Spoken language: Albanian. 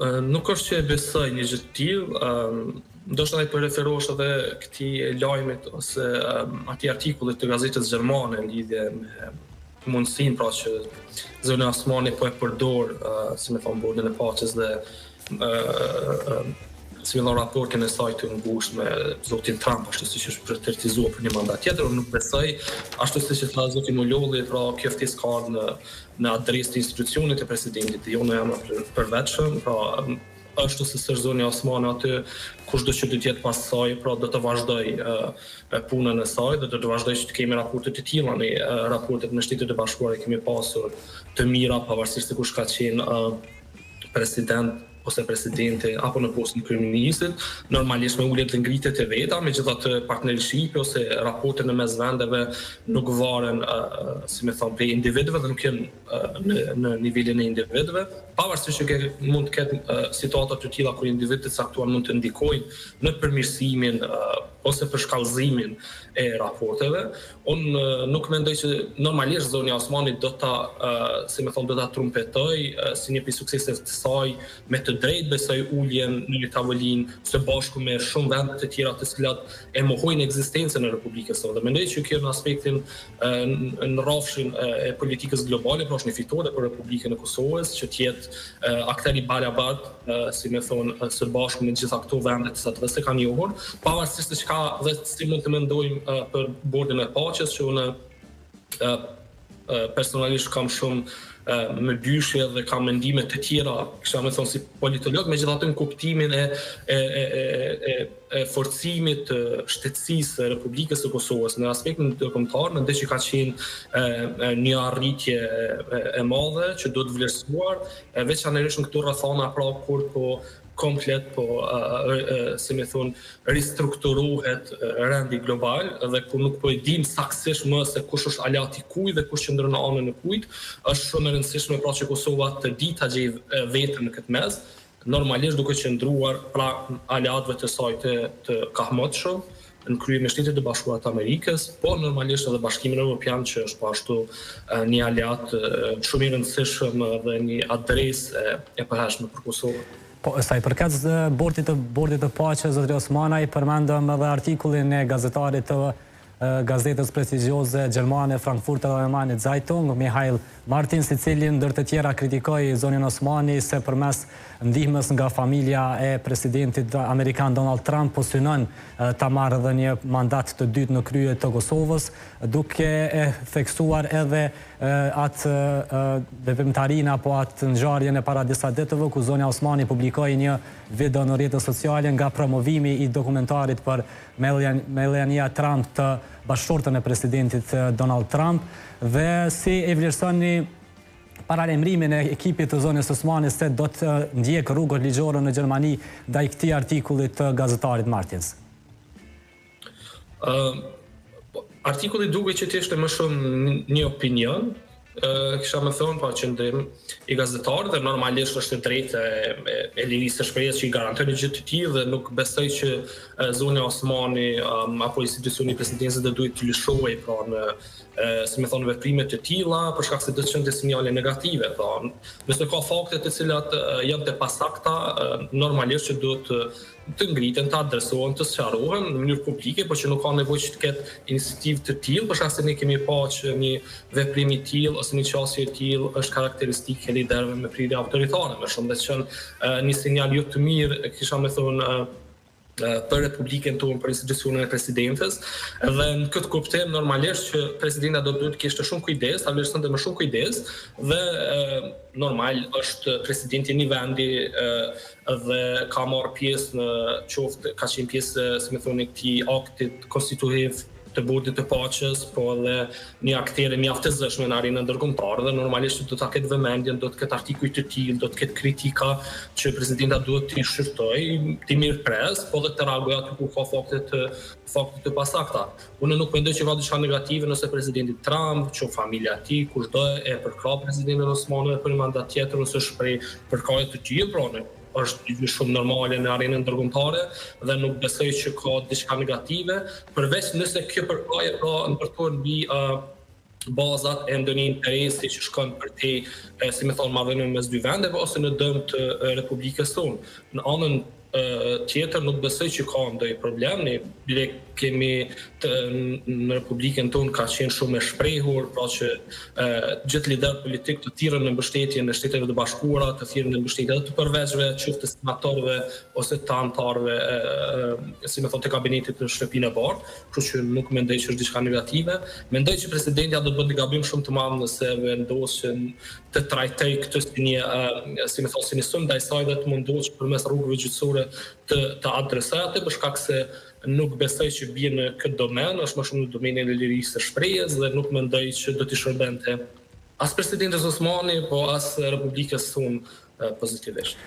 Nuk është që e besoj një gjë të tillë, ndoshta ai po referohesh edhe këtij lajmit ose atij artikullit të gazetës gjermane në lidhje me mundësinë pra që zona Osmani po e përdor, si më thon, bordën e paqes dhe civil raportin e saj të ngushtë me zotin Trump, ashtu siç është pretendzuar për një mandat tjetër. Unë nuk besoj, ashtu siç e tha zoti Mulolli, pra kjo ftesë ka në adresë të institucionit të presidentit, jo në emër përvetshëm, pra ashtu si është zonja Osmani aty, kushdo që do të jetë pas saj, pra do të vazhdoj punën e saj, dhe do të vazhdoj që të kemi raporte të tilla. Ne raportet në Shtetet e Bashkuara kemi pasur të mira, pavarësisht se kush ka qenë president ose presidente apo në postën e kryeministit, normalisht me uljet dhe ngritjet e veta, megjithatë partneri shqipe ose raportet në mes vendeve nuk varen, si më thon, prej individëve dhe nuk janë në nivelin e individëve, pavarësisht që mund të ketë situata të tilla kur individët e caktuar mund të ndikojnë në përmirësimin ose për shkallëzimin e raporteve. Unë nuk mendoj që normalisht zonja Osmani do ta, si më thon, do ta trumpetoj si një suksese të saj me të drejtë besoj uljen në një tavolinë së bashku me shumë vende të tjera të cilat e mohojnë ekzistencën e Republikës së Dhe mendoj që kjo në aspektin në rrafshin e politikës globale, pra është një fitore për Republikën e Kosovës që të jetë akteri barabartë, si më thon, së bashku me gjitha këto vende të cilat vetë kanë njohur, pavarësisht se çka dhe si mund të mendojmë për bordën e paqes, që unë personalisht kam shumë me dyshje dhe kam mendime të tjera, kisha me thonë si politolog, megjithatë në kuptimin e forcimit të shtetësisë së Republikës së Kosovës në aspektin ndërkombëtar, mendoj që ka qenë një arritje e madhe që duhet vlerësuar, veçanërisht në këto rrethana pra kur po komplet si më thon, ristrukturohet rendi global dhe ku nuk po e dim saktësisht më se kush është aleat i kujt dhe kush qëndron në anën e kujt, është shumë e rëndësishme pra që Kosova të di ta gjejë veten në këtë mes, normalisht duke qëndruar pra aleatëve të saj të kahmotshëm në krye me Shtetet e Bashkuara të Amerikës, por normalisht edhe Bashkimin Evropian që është po ashtu një aleat shumë i rëndësishëm dhe një adresë e përhershme për Kosovën. Po, sa i përket bordit të paqes, zotëri Osmani, përmendëm edhe artikullin e gazetarit të gazetës prestigjioze gjermane Frankfurter Allgemeine Zeitung, Mihail Martins, i cili ndër të tjera kritikoi zonjën Osmani se përmes ndihmës nga familja e presidentit amerikan Donald Trump po synon ta marrë edhe një mandat të dytë në krye të Kosovës, duke e theksuar edhe atë veprimtarinë apo atë ngjarjen e para disa ditëve ku zonja Osmani publikoi një video në rrjetet sociale nga promovimi i dokumentarit për Melania Trump të bashkëshortën e presidentit Donald Trump, dhe si e vlerësoni paralajmërimin e ekipit të zonjës Osmani se do të ndjek rrugët ligjore në Gjermani ndaj këtij artikullit të gazetarit Martins? Artikulli duket që të ishte më shumë një opinion, kisha me thonë pa qëndrim i gazetarit dhe normalisht është e drejtë e lirisë së shprehjes që i garanton një gjë të tillë dhe nuk besoj që zonja Osmani apo institucioni i presidencës do duhet të lëshojë pra në si më thonë veprime të tilla për shkak se do të çonte sinjale negative. Nëse ka fakte të cilat janë të pasakta, normalisht që duhet të ngriten, të adresohen, të sqarohen në mënyrë publike, por që nuk ka nevojë që të ketë iniciativë të tillë, për shkak se ne kemi parë që një veprim i tillë ose një qasje e tillë është karakteristike e liderëve me prirje autoritare, më shumë dhe që një sinjal jo të mirë, kisha me thonë, për Republikën tonë, për institucionin e presidentes, dhe në këtë kuptim normalisht që presidenta do duhet të kishte shumë kujdes, ta vlerësonte me shumë kujdes, dhe normal është presidenti i një vendi dhe ka marrë pjesë në qoftë, ka qenë pjesë, si më thonë, këtij aktit konstitutiv të bordit të paqes, po edhe një aktere mjaft të zëshme në arenën ndërkombëtare dhe normalisht do ta ketë vëmendjen, do të ketë artikuj të tillë, do të ketë kritika që presidenta duhet të shqyrtojë, të mirëpres, po dhe të reagojë aty ku ka fakte të pasakta. Unë nuk mendoj që ka diçka negative nëse presidenti Trump, që familja e tij, kushdo e përka presidentin Osmani për një mandat tjetër ose shpreh përkraje të tillë, pra është një shumë normale në arenën ndërkombëtare dhe nuk besoj që ka diçka negative, përveç nëse kjo përkraje pra ndërtohet mbi bazat e ndonjë interesi që shkon për te, si më thonë, marrëdhënien mes dy vendeve ose në dëm të Republikës tonë. Në anën tjetër nuk besoj që ka ndonjë problem, ne bile kemi në Republikën tonë ka qenë shumë e shprehur, pra që gjithë lider politik të thirrën në mbështetje në Shtetet e Bashkuara, të thirrën në mbështetje edhe të përveçve, qoftë të senatorëve ose të anëtarëve, si më thonë, të kabinetit të shtëpinë e bardhë, kështu që nuk mendoj që është diçka negative. Mendoj që presidenti do të bënte gabim shumë të madh nëse vendosën të trajtoj këtë si një, si më thonë, si një sum ndaj saj dhe të mundohet që përmes rrugëve gjyqësore të adresohet, për shkak se nuk besoj që bie në këtë domen, është më shumë në domenin e lirisë së shprehjes dhe nuk mendoj që do t'i shërbente as presidentit Osmani, po as Republikës tonë pozitivisht.